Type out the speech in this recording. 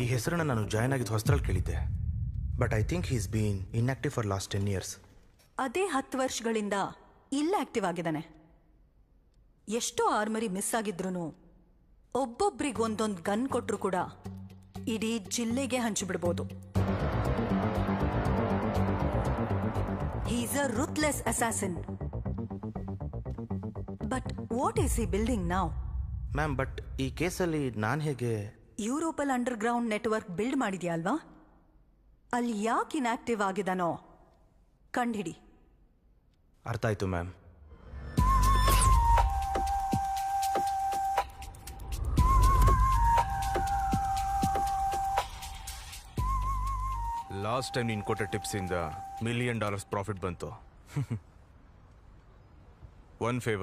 ಈ ಹೆಸರನ್ನ ನಾನು ಜಾಯ್ನ್ ಆಗಿದ್ದು ಹೊಸದ್ರಲ್ಲಿ ಕೇಳಿದ್ದೆ. But I think he's been inactive for last 10 years. ಅದೇ 10 ವರ್ಷಗಳಿಂದ ಇಲ್ಲ ಆಕ್ಟಿವ್ ಆಗಿದ್ದಾನೆ. ಎಷ್ಟೋ ಆರ್ಮರಿ ಮಿಸ್ ಆಗಿದ್ರು ಒಬ್ಬೊಬ್ರಿಗೆ ಒಂದೊಂದು ಗನ್ ಕೊಟ್ರು ಕೂಡ ಇಡೀ ಜಿಲ್ಲೆಗೆ ಹಂಚಿಬಿಡ್ಬೋದು. He's a ruthless assassin. But what is he building now? Ma'am, but ಈ ಕೇಸಲ್ಲಿ ನಾನು ಹೇಗೆ? ಯುರೋಪಲ್ ಅಂಡರ್ ಗ್ರೌಂಡ್ ನೆಟ್ವರ್ಕ್ ಬಿಲ್ಡ್ ಮಾಡಿದ್ಯಾ ಅಲ್ವಾ? ಅಲ್ಲಿ ಯಾಕೆ ಇನ್ಆಕ್ಟಿವ್ ಆಗಿದಾನೋ ಕಂಡುಹಿಡಿ. ಅರ್ಥ ಆಯ್ತು ಮ್ಯಾಮ್. ಲಾಸ್ಟ್ ಟೈಮ್ ನೀನು ಕೊಟ್ಟ ಟಿಪ್ಸಿಂದ $1 million ಪ್ರಾಫಿಟ್ ಬಂತು. One favour